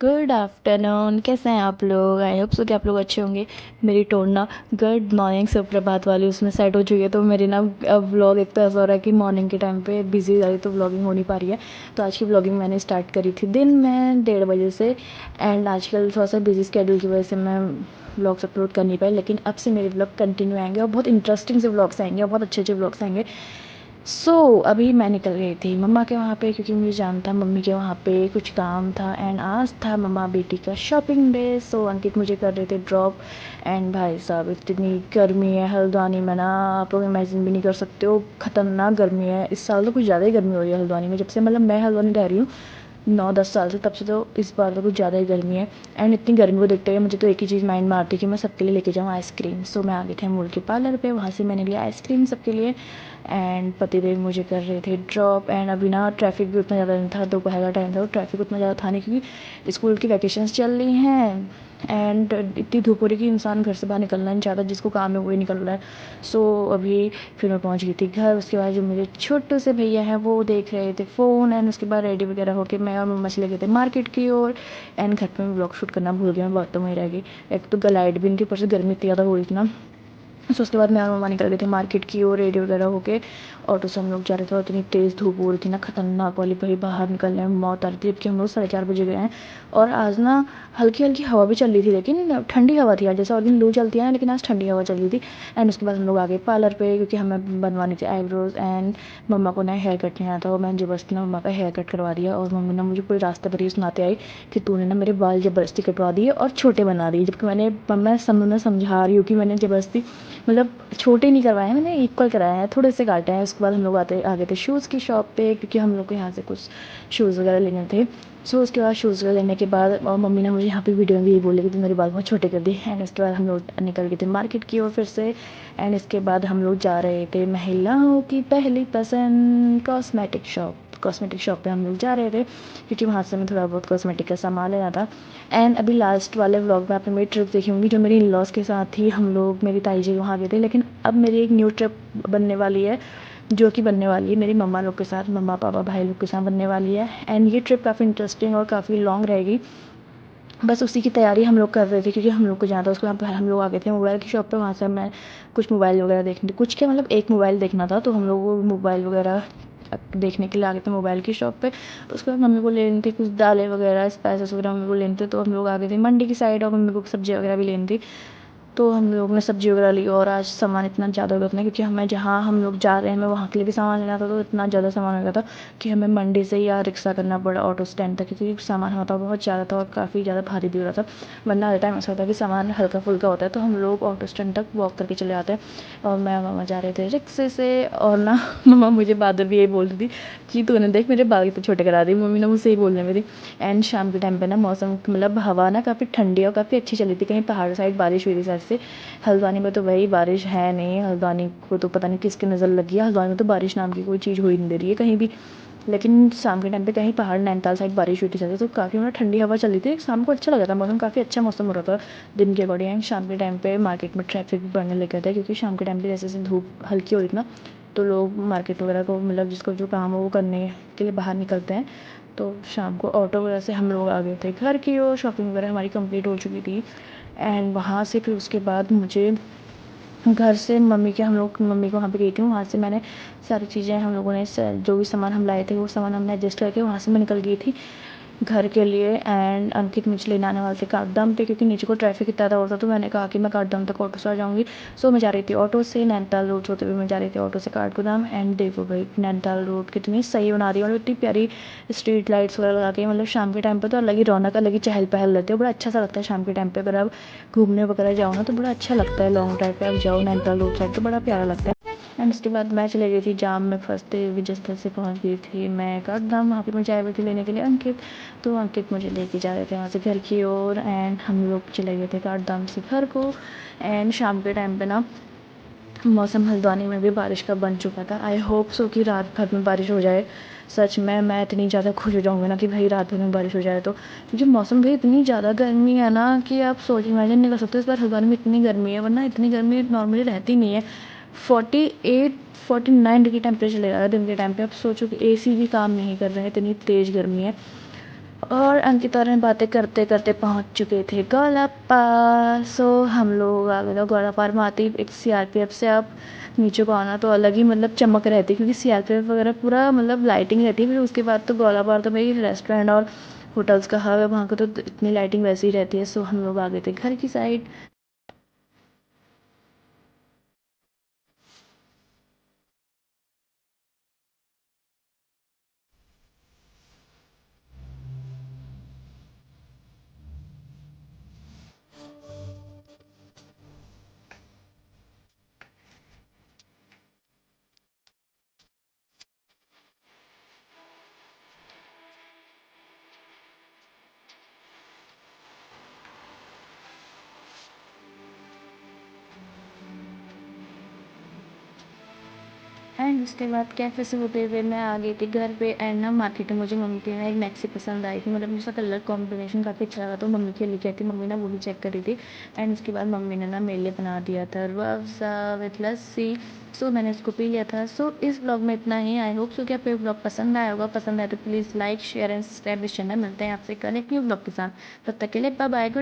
Good afternoon. कैसे हैं आप लोग? आई होप सो कि आप लोग अच्छे होंगे। मेरी टोन ना गुड मॉर्निंग सुप्रभात वाली उसमें सेट हो चुकी है, तो मेरी ना अब व्लॉग एक तो ऐसा हो रहा है कि मॉर्निंग के टाइम पे बिजी जा रही, तो व्लॉगिंग हो नहीं पा रही है। तो आज की व्लॉगिंग मैंने स्टार्ट करी थी दिन में 1:30 बजे से, एंड आजकल थोड़ा सा बिजी स्केड्यूल की वजह से मैं व्लॉग्स अपलोड कर नहीं पाई, लेकिन अब से मेरे व्लॉग कंटिन्यू आएंगे और बहुत इंटरेस्टिंग से व्लॉग्स आएंगे और बहुत अच्छे अच्छे व्लॉग्स आएंगे। अभी मैं निकल गई थी मम्मा के वहाँ पे, क्योंकि मुझे जानता है मम्मी के वहाँ पे कुछ काम था, एंड आज था मम्मा बेटी का शॉपिंग डे। अंकित मुझे कर रहे थे ड्रॉप। एंड भाई साहब इतनी गर्मी है हल्द्वानी में ना, आप लोग इमेजिन भी नहीं कर सकते हो, ख़तरनाक गर्मी है। इस साल तो कुछ ज़्यादा ही गर्मी हो रही है हल्द्वानी में, जब से मतलब मैं हल्द्वानी रह रही हूँ 9-10 साल से, तब से तो इस बार तो कुछ ज़्यादा ही गर्मी है। एंड इतनी गर्मी को देखते हुए मुझे तो एक ही चीज़ माइंड में आती है कि मैं सबके लिए लेके जाऊँ आइसक्रीम। मैं आ गई थी अमूल के पार्लर पे, वहाँ से मैंने लिया आइसक्रीम सबके लिए। एंड पतिदेव मुझे कर रहे थे ड्रॉप। एंड अभी ना ट्रैफिक भी उतना ज़्यादा नहीं था, दोपहर का टाइम था, तो ट्रैफिक उतना ज़्यादा था नहीं, क्योंकि स्कूल की वैकेशंस चल रही हैं। एंड इतनी धूप हो रही कि इंसान घर से बाहर निकलना नहीं चाहता, जिसको काम है वही निकल रहा है। अभी फिर मैं पहुंच गई थी घर। उसके बाद जो मेरे छोटू से भैया हैं वो देख रहे थे फ़ोन, एंड उसके बाद रेडी वगैरह होके मैं और मम्मा चले गए थे मार्केट की ओर। एंड घर पे मैं ब्लॉग शूट करना भूल गया, मैं बातों में ही रह गई। एक तो लाइट भी नहीं थी, ऊपर से गर्मी इतनी ज़्यादा हो रही थी ना। उसके बाद मैं और मम्मा निकल गए थे मार्केट की ओर, रेडी वगैरह होके। ऑटो से हम लोग जा रहे थे और इतनी तेज़ धूप हो रही थी ना, खतरनाक वाली, भाई बाहर निकलने में मौत आ रही थी, जबकि हम लोग 4:30 बजे गए हैं। और आज ना हल्की हल्की हवा भी चल रही थी, लेकिन ठंडी हवा थी आज, जैसे और दिन लू चलती है ना, लेकिन आज ठंडी हवा चल रही थी। एंड उसके बाद हम लोग आ गए पार्लर पे, क्योंकि हमें बनवानी थी आईब्रोज। एंड मम्मा को ना हेयर कट नहीं आता, और मैंने ज़बरदस्ती ना मम्मा का हेयर कट करवा दिया। और मम्मी ने मुझे पूरे रास्ते भर ये सुनाते आई कि तूने ना मेरे बाल ज़बरदस्ती कटवा दिए और छोटे बना दिए, जबकि मैं समझा रही हूँ कि मैंने ज़बरदस्ती मतलब छोटे नहीं करवाए हैं, मैंने इक्वल कराए हैं, थोड़े से काटे हैं। उसके बाद हम लोग आ गए थे शूज़ की शॉप पे, क्योंकि हम लोग को यहाँ से कुछ शूज़ वगैरह लेने थे। उसके बाद शूज़ वगैरह लेने के बाद और मम्मी ने मुझे यहाँ पे वीडियो में भी यही बोली कि तू मेरे बाल बहुत छोटे कर दिए। एंड उसके बाद हम लोग निकल गए थे मार्केट की ओर फिर से। एंड इसके बाद हम लोग जा रहे थे महिलाओं की पहली पसंद कॉस्मेटिक शॉप पे हम लोग जा रहे थे, क्योंकि वहाँ से हमें थोड़ा बहुत कॉस्मेटिक का सामान लेना था। एंड अभी लास्ट वाले व्लॉग में आपने मेरी ट्रिप देखी होंगी, जो मेरी इन लॉज़ के साथ थी, हम लोग मेरी ताई जी वहाँ गए थे। लेकिन अब मेरी एक न्यू ट्रिप बनने वाली है, जो कि बनने वाली है मेरी मम्मा लोग के साथ, मम्मा पापा भाई लोग के साथ बनने वाली है। एंड ये ट्रिप काफ़ी इंटरेस्टिंग और काफ़ी लॉन्ग रहेगी। बस उसी की तैयारी हम लोग कर रहे थे, क्योंकि हम लोग को जाना था। उसके बाद हम लोग आ गए थे मोबाइल की शॉप पे, वहाँ से मैं कुछ मोबाइल वगैरह देखने थे, कुछ क्या मतलब एक मोबाइल देखना था, तो हम लोग वो मोबाइल वगैरह देखने के लिए आ गए थे मोबाइल की शॉप पे। उसके बाद मम्मी को लेनी थी कुछ दालें वगैरह, स्पाइसेस वगैरह मम्मी को लेने थे, तो हम लोग आ गए थे मंडी की साइड, और मम्मी को सब्ज़ी वगैरह भी लेनी थी। तो हम लोग ने सब्ज़ी वगैरह ली, और आज सामान इतना ज़्यादा हो गया था ना, क्योंकि हमें जहाँ हम लोग जा रहे हैं हमें वहाँ के लिए भी सामान लेना था, तो इतना ज़्यादा सामान हो गया था कि हमें मंडी से या रिक्शा करना पड़ा ऑटो स्टैंड तक, क्योंकि सामान हमारा बहुत ज़्यादा था और काफ़ी ज़्यादा भारी भी हो रहा था। वरना हर टाइम ऐसा होता है कि सामान हल्का फुल्का होता है, तो हम लोग ऑटो स्टैंड तक वॉक करके चले आते हैं। और मैं मामा जा रहे थे रिक्शे से, और ना मम्मा मुझे बाद भी यही बोल रही थी कि तूने देख मेरे बाल कितने छोटे करा दी, मम्मी ने मुझसे ही बोलने में थी। एंड शाम के टाइम पे ना मौसम मतलब हवा ना काफ़ी ठंडी और काफ़ी अच्छी चली थी, कहीं पहाड़ साइड बारिश हुई थी साइड से। हल्द्वानी में तो वही बारिश है नहीं, हल्द्वानी को तो पता नहीं किसकी नज़र लगी है, हल्द्वानी में तो बारिश नाम की कोई चीज़ हो ही नहीं दे रही है कहीं भी। लेकिन शाम के टाइम पे कहीं पहाड़ नैनीताल साइड बारिश हुई थी ज़्यादा, तो काफ़ी मतलब ठंडी हवा चल रही थी, शाम को अच्छा लगा था मौसम, काफ़ी अच्छा मौसम हो रहा था दिन के अकॉर्डिंग। शाम के टाइम पे मार्केट में ट्रैफिक भी बढ़ने लग गया था, क्योंकि शाम के टाइम पे जैसे जैसे धूप हल्की हो रही थी ना, तो लोग मार्केट वगैरह को मतलब जिसको जो काम है वो करने के लिए बाहर निकलते हैं। तो शाम को ऑटो वगैरह से हम लोग आ गए थे घर की ओर, शॉपिंग वगैरह हमारी कंप्लीट हो चुकी थी। एंड वहाँ से फिर उसके बाद मुझे घर से मम्मी को वहाँ पे गई थी, वहाँ से मैंने सारी चीज़ें हम लोगों ने जो भी सामान हम लाए थे वो सामान हमने एडजस्ट करके वहाँ से मैं निकल गई थी घर के लिए। एंड अंकित मुझे लेने आने वाले थे काठदाम पे, क्योंकि नीचे को ट्रैफिक इतना ज़्यादा होता, तो मैंने कहा कि मैं काठदाम तक ऑटो से आ जाऊँगी। मैं जा रही थी ऑटो से, नैनीताल रोड होते हुए मैं जा रही थी ऑटो से काठगोदाम। एंड देखो भाई नैनीताल रोड कितनी सही बना रही है, और इतनी प्यारी स्ट्रीट लाइट्स वगैरह लगा के, मतलब शाम के टाइम पर तो अलग ही रौनक, अलग ही चहल पहल रहती है, बड़ा अच्छा सा लगता है शाम के टाइम पर। अगर आप घूमने वगैरह जाओ ना तो बड़ा अच्छा लगता है, लॉन्ग ड्राइव पे आप जाओ नैनीताल रोड साइड तो बड़ा प्यारा लगता है। एंड उसके बाद मैं चली गई थी जाम में फंसते हुए, जिस तरह से पहुंच गई थी मैं काठगोदाम, वहाँ पे मैं चाय बैठी लेने के लिए अंकित। तो अंकित मुझे लेके जा रहे थे वहाँ से घर की ओर, एंड हम लोग चले गए थे काठगोदाम से घर को। एंड शाम के टाइम पे ना मौसम हल्द्वानी में भी बारिश का बन चुका था। आई होप सो कि रात भर में बारिश हो जाए। सच में मैं इतनी ज़्यादा खुश हो जाऊँगी ना कि भाई रात भर में बारिश हो जाए, तो क्योंकि मौसम भी इतनी ज़्यादा गर्मी है ना कि आप सोच इमेजिन नहीं कर सकते इस बार हल्द्वानी में इतनी गर्मी है, वरना इतनी गर्मी नॉर्मली रहती नहीं है। 48-49 डिग्री टेम्परेचर ले रहा है दिन के टाइम पे। आप सोचो कि एसी भी काम नहीं कर रहे हैं, इतनी तेज़ गर्मी है। और अंकिता और मैं बातें करते करते पहुंच चुके थे गोलप्पा। सो हम लोग आ गए थे गोलप्पा में आते ही एक सीआरपीएफ से आप नीचे को आना तो अलग ही मतलब चमक रहती है, क्योंकि सीआरपीएफ वगैरह पूरा मतलब लाइटिंग रहती है। फिर उसके बाद तो गोलप्पा तो भाई रेस्टोरेंट और होटल्स का हब है, वहाँ का तो इतनी लाइटिंग वैसी ही रहती है। सो हम लोग आ गए थे घर की साइड। एंड उसके बाद कैफ़े से होते हुए मैं आ गई थी घर पे। एंड ना मार्केट में मुझे मम्मी की ना एक मैक्सी पसंद आई थी, मतलब मुझे उसका कलर कॉम्बिनेशन काफ़ी अच्छा लगा तो मम्मी के लिए आई थी। मम्मी ना वो भी चेक कर रही थी। एंड उसके बाद मम्मी ने ना मेरे लिए बना दिया था रूह अफ़ज़ा विथ लस्सी। सो मैंने उसको पी लिया था। सो इस ब्लॉग में इतना ही। आई होप सो कि आपको ये ब्लॉग पसंद आया होगा। पसंद आया तो please like share and subscribe this channel. मिलते हैं आपसे कल एक न्यू ब्लॉग के साथ। तब तक के लिए बाय बाय।